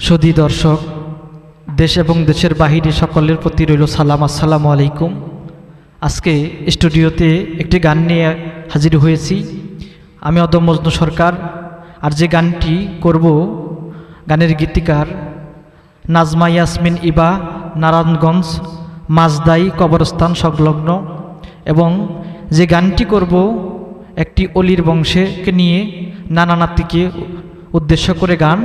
সুধী দর্শক, দেশ এবং দেশের বাহিরে সকলের প্রতি রইল সালাম, আসসালামু আলাইকুম। আজকে স্টুডিওতে একটি গান নিয়ে হাজির হয়েছি। আমি অদম মজনু সরকার। আর যে গানটি করব, গানের গীতিকার নাজমা ইয়াসমিন ইবা, নারায়ণগঞ্জ মাজদাই কবরস্থান সংলগ্ন। এবং যে গানটি করব একটি অলির বংশকে নিয়ে, নানা নাতিকে উদ্দেশ্য করে গান।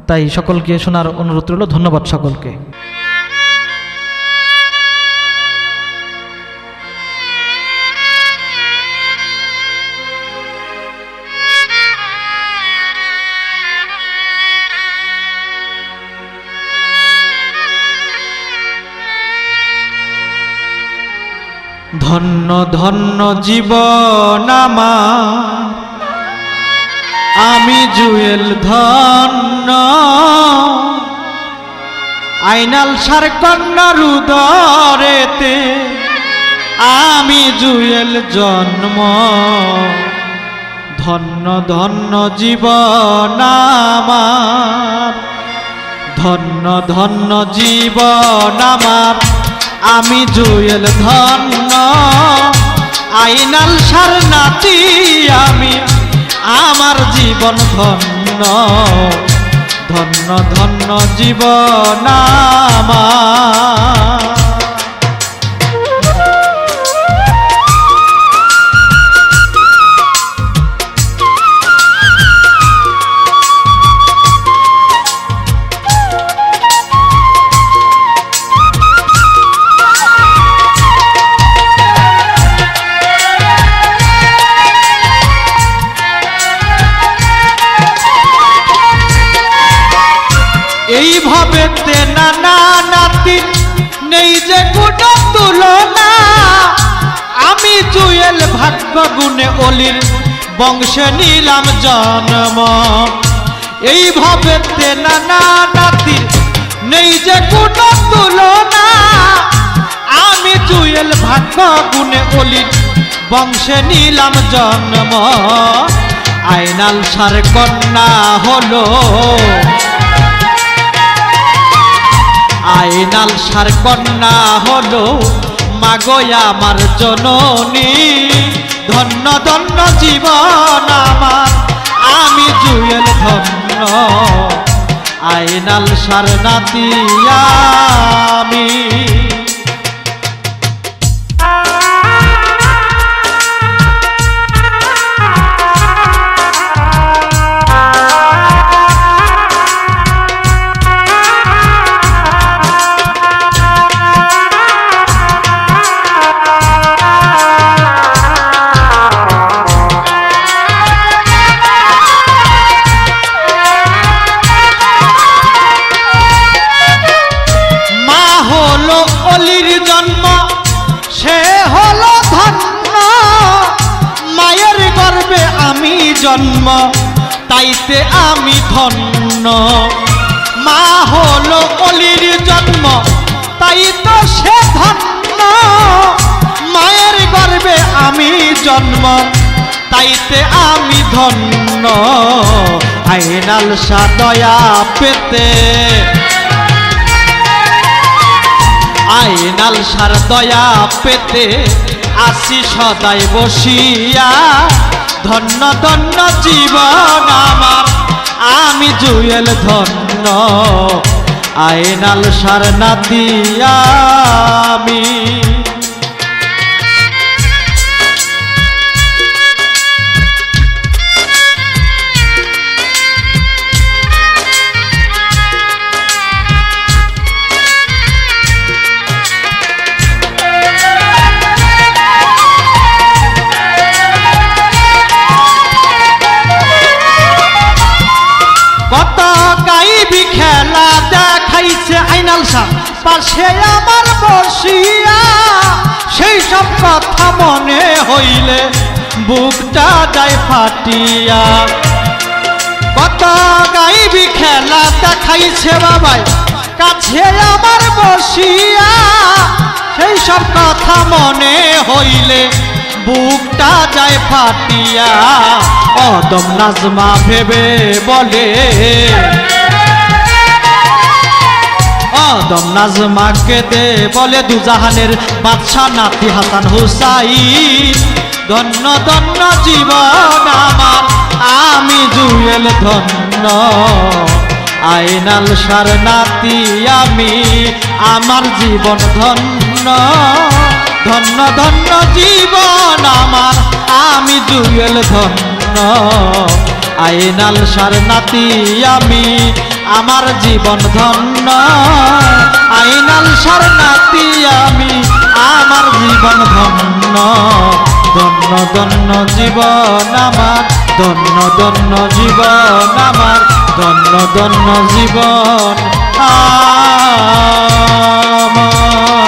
তাই সকলকে শোনার অনুরোধ রইল। ধন্যবাদ সকলকে। ধন্য ধন্য জীবন আমার, আমি জুয়েল ধন্য, আইনাল সার কন্যার উদরেতে আমি জুয়েল জন্ম। ধন্য ধন্য জীবন আমার, ধন্য ধন্য জীবন আমার, আমি জুয়েল ধন্য, আইনাল সার নাতি আমি, আমার জীবন ধন্য। ধন্য ধন্য জীবন আমার। এইভাবে নানা নাতি নেই যে কোনো তুলনা, আমি জুয়েল ভাগ্য গুণে অলির বংশে নিলাম জন্ম। এইভাবে নানা নাতি নেই যে কোনো তুলনা, আমি জুয়েল ভাগ্য গুণে অলির বংশে নিলাম জন্ম। আইনাল সার কন্যা হলো, আইনাল সার কন্যা হলো মাগো আমার জননী। ধন্য ধন্য জীবন আমার, আমি জুয়েল ধন্য, আইনাল সার নাতি আমি। জন্ম তাইতে আমি ধন্য, মা হলো অলির জন্ম তাই তো সে ধন্য। মায়ের গর্ভে আমি জন্ম তাইতে আমি ধন্য। আইনাল সার দয়া পেতে, আইনাল সার দয়া পেতে আসি সদাই বসিয়া। ধন্য ধন্য জীবন আমার, আমি জুয়েল ধন্য, আইনাল সার নাতি আমি। কত গাইবি খেলা দেখাইছে আইনাল সার পাশে আমার বসিয়া, সেই সব কথা মনে হইলে বুকটা যায় ফাটিয়া। কত গাইবি খেলা দেখাইছে বাবাই কাছে আমার বসিয়া, সেই সব কথা মনে হইলে বুকটা যায় ফাটিয়া। অদম নাজমা ভেবে বলে, আদম নাজমাকে দে বলে দুজাহানের বাদশা নাতি হাসান হুসাইন ধন্য ধন্য জীবন আমার আমি জুয়েল ধন্য আইনাল সার নাতি আমি আমার জীবন ধন্য ধন্য ধন্য জীবন আমার আমি জুয়েল ধন্য আইনাল সার নাতি আমি আমার জীবন ধন্য আইনাল সার নাতি আমি আমার জীবন ধন্য ধন্য ধন্য জীবন আমার ধন্য ধন্য জীবন আমার ধন্য ধন্য জীবন আমার।